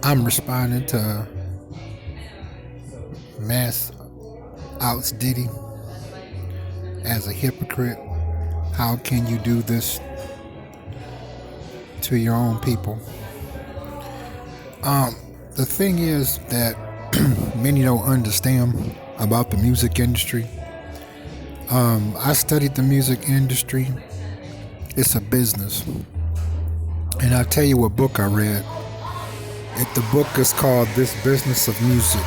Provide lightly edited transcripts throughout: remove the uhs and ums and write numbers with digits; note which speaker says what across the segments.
Speaker 1: I'm responding to Mase outs Diddy as a hypocrite. How can you do this to your own people? The thing is that many don't understand about the music industry. I studied the music industry. It's a business. And I'll tell you what book I read. The book is called This Business of Music.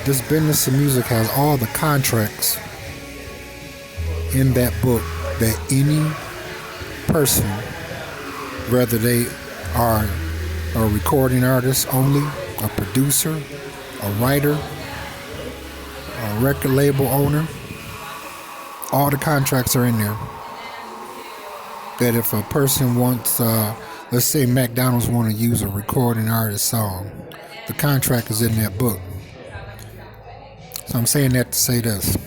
Speaker 1: This Business of Music has all the contracts in that book that any person, whether they are a recording artist only, a producer, a writer, a record label owner, all the contracts are in there. That if a person wants, let's say McDonald's want to use a recording artist song, the contract is in that book. So I'm saying that to say this.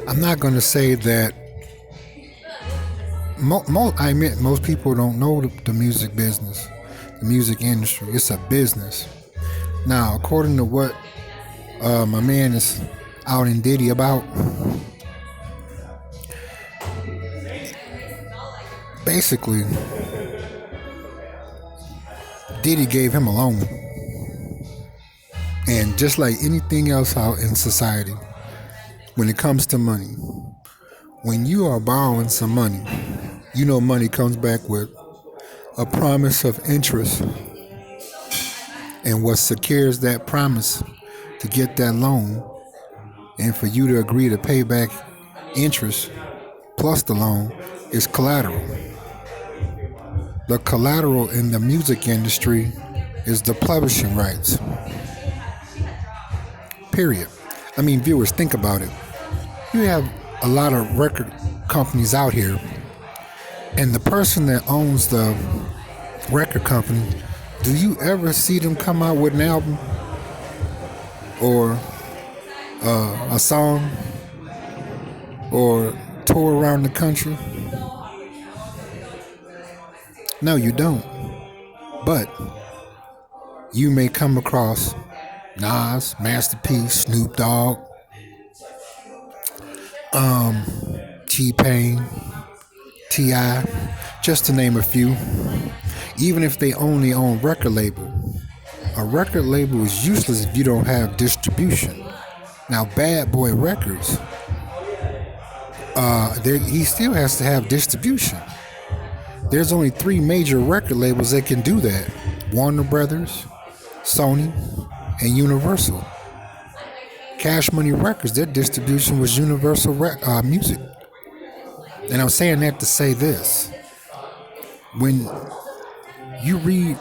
Speaker 1: I'm not going to say that I admit most people don't know the music business, the music industry. It's a business. Now, according to what my man is out in Diddy about, basically, Diddy gave him a loan. And just like anything else out in society, when it comes to money, when you are borrowing some money, you know money comes back with a promise of interest. And what secures that promise to get that loan and for you to agree to pay back interest plus the loan is collateral. The collateral in the music industry is the publishing rights. Period. I mean, viewers, think about it. You have a lot of record companies out here, and the person that owns the record company, do you ever see them come out with an album or a song or tour around the country? No, you don't. But you may come across Nas, Master P, Snoop Dogg, T-Pain, T.I., just to name a few. Even if they only own record label, a record label is useless if you don't have distribution. Now, Bad Boy Records, he still has to have distribution. There's only 3 major record labels that can do that: Warner Brothers, Sony, and Universal. Cash Money Records, their distribution was Universal Music. And I'm saying that to say this. When you read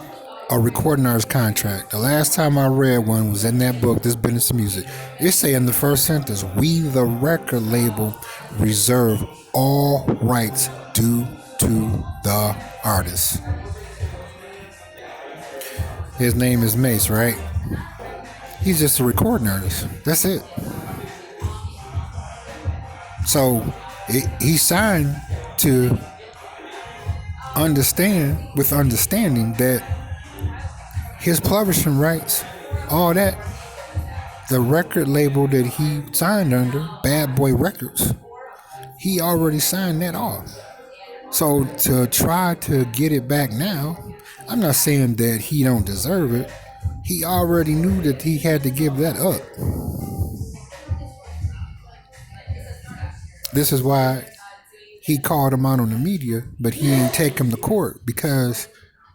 Speaker 1: a recording artist contract, the last time I read one was in that book, This Business of Music. It say in the first sentence, we, the record label, reserve all rights due to the artist. His name is Mase, right? He's just a recording artist. That's it. So he signed to understanding that his publishing rights, all that, the record label that he signed under, Bad Boy Records, he already signed that off. So to try to get it back now, I'm not saying that he don't deserve it. He already knew that he had to give that up. This is why he called him out on the media, but he ain't take him to court because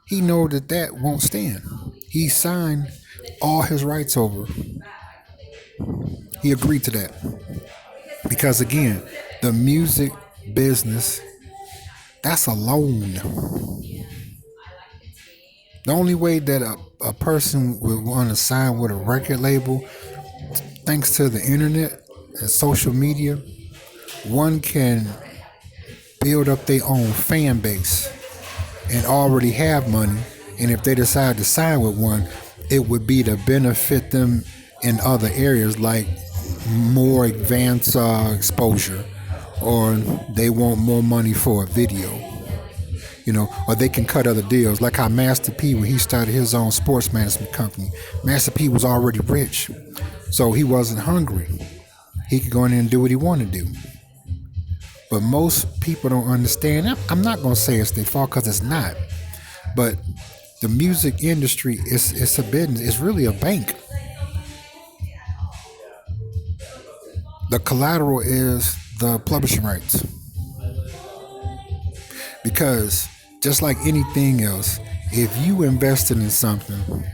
Speaker 1: he know that won't stand. He signed all his rights over. He agreed to that. Because again, the music business, that's a loan. The only way that a person would want to sign with a record label, thanks to the internet and social media, one can build up their own fan base and already have money. And if they decide to sign with one, it would be to benefit them in other areas like more advanced exposure, or they want more money for a video. or they can cut other deals. Like how Master P, when he started his own sports management company, Master P was already rich, so he wasn't hungry. He could go in there and do what he wanted to do. But most people don't understand. I'm not going to say it's their fault because it's not. But the music industry it's a business. It's really a bank. The collateral is the publishing rights. Because just like anything else, if you invested in something,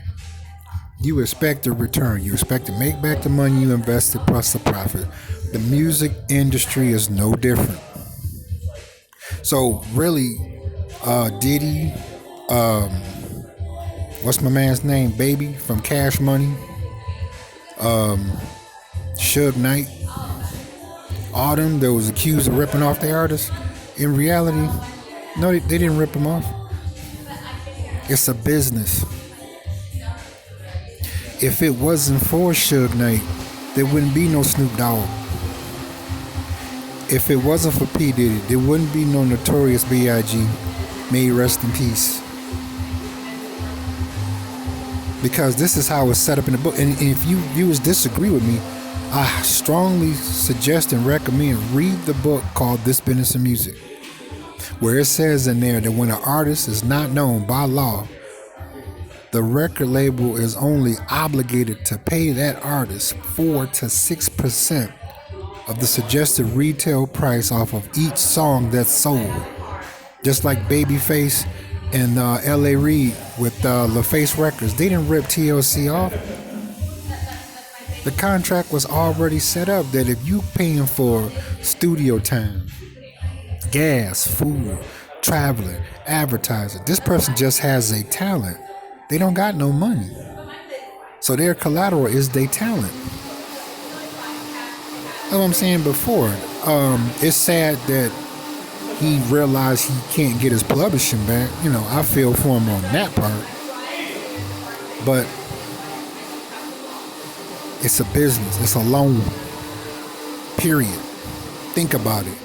Speaker 1: you expect a return. You expect to make back the money you invested plus the profit. The music industry is no different. So really, Diddy, what's my man's name? Baby from Cash Money, Suge Knight, all them that was accused of ripping off the artists. In reality, no, they didn't rip them off. It's a business. If it wasn't for Suge Knight, there wouldn't be no Snoop Dogg. If it wasn't for P. Diddy, there wouldn't be no Notorious B.I.G. May he rest in peace. Because this is how it's set up in the book. And if you viewers disagree with me, I strongly suggest and recommend read the book called This Business of Music, where it says in there that when an artist is not known by law, the record label is only obligated to pay that artist 4 to 6% of the suggested retail price off of each song that's sold. Just like Babyface and L.A. Reid with LaFace Records, they didn't rip TLC off. The contract was already set up that if you paying for studio time, gas, food, traveling, advertising, this person just has a talent. They don't got no money. So their collateral is their talent. That's what I'm saying before. It's sad that he realized he can't get his publishing back. I feel for him on that part. But it's a business. It's a loan. Period. Think about it.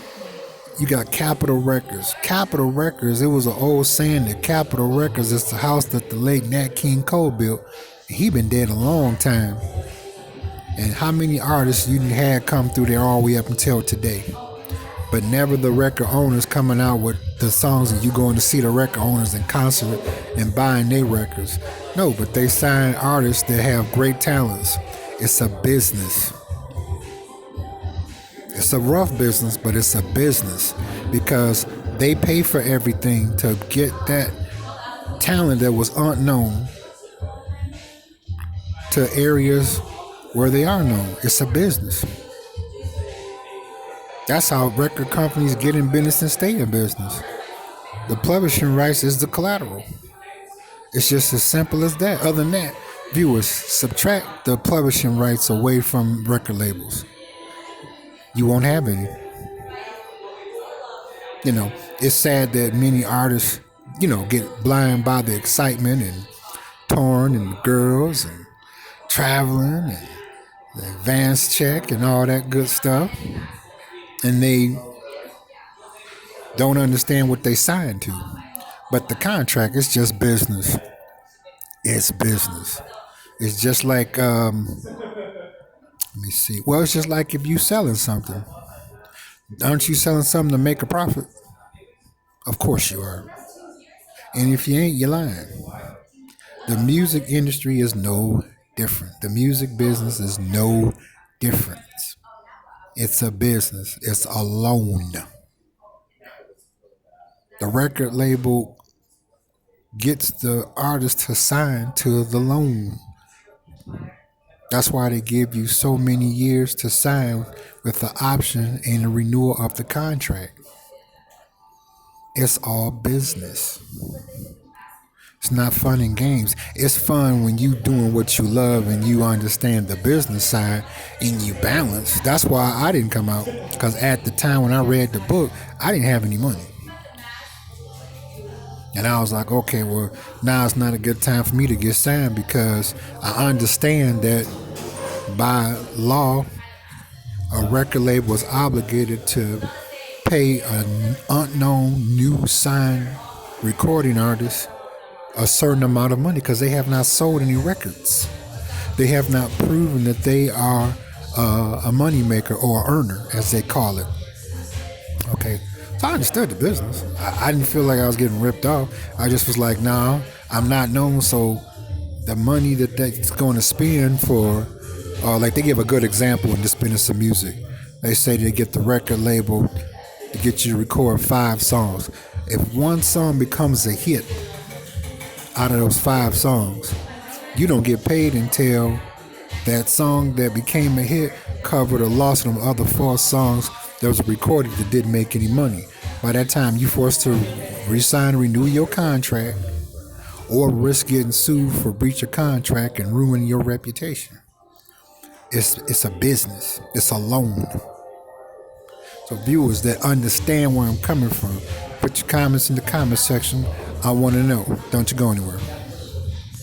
Speaker 1: You got Capitol Records. Capitol Records, it was an old saying that Capitol Records is the house that the late Nat King Cole built. He been dead a long time. And how many artists you had come through there all the way up until today? But never the record owners coming out with the songs and you going to see the record owners in concert and buying their records. No, but they sign artists that have great talents. It's a business. It's a rough business, but it's a business because they pay for everything to get that talent that was unknown to areas where they are known. It's a business. That's how record companies get in business and stay in business. The publishing rights is the collateral. It's just as simple as that. Other than that, viewers, subtract the publishing rights away from record labels. You won't have any. It's sad that many artists, get blind by the excitement and torn and girls and traveling and the advance check and all that good stuff. And they don't understand what they signed to. But the contract is just business. It's business. It's just like, let me see. Well, it's just like if you selling something. Aren't you selling something to make a profit? Of course you are. And if you ain't, you're lying. The music industry is no different. The music business is no different. It's a business. It's a loan. The record label gets the artist to sign to the loan. That's why they give you so many years to sign with the option and the renewal of the contract. It's all business. It's not fun and games. It's fun when you doing what you love and you understand the business side and you balance. That's why I didn't come out, because at the time when I read the book, I didn't have any money. And I was like, okay, well, now it's not a good time for me to get signed because I understand that by law, a record label was obligated to pay an unknown new signed recording artists a certain amount of money because they have not sold any records. They have not proven that they are a moneymaker or earner, as they call it. Okay, so I understood the business. I didn't feel like I was getting ripped off. I just was like, nah, I'm not known, so the money that's going to spend for, like they give a good example in this business of music. They say they get the record label to get you to record 5 songs. If one song becomes a hit out of those 5 songs, you don't get paid until that song that became a hit covered the loss of them other 4 songs that was recorded that didn't make any money. By that time, you forced to resign and renew your contract or risk getting sued for breach of contract and ruining your reputation. It's a business. It's a loan. So viewers that understand where I'm coming from, put your comments in the comment section. I want to know. Don't you go anywhere.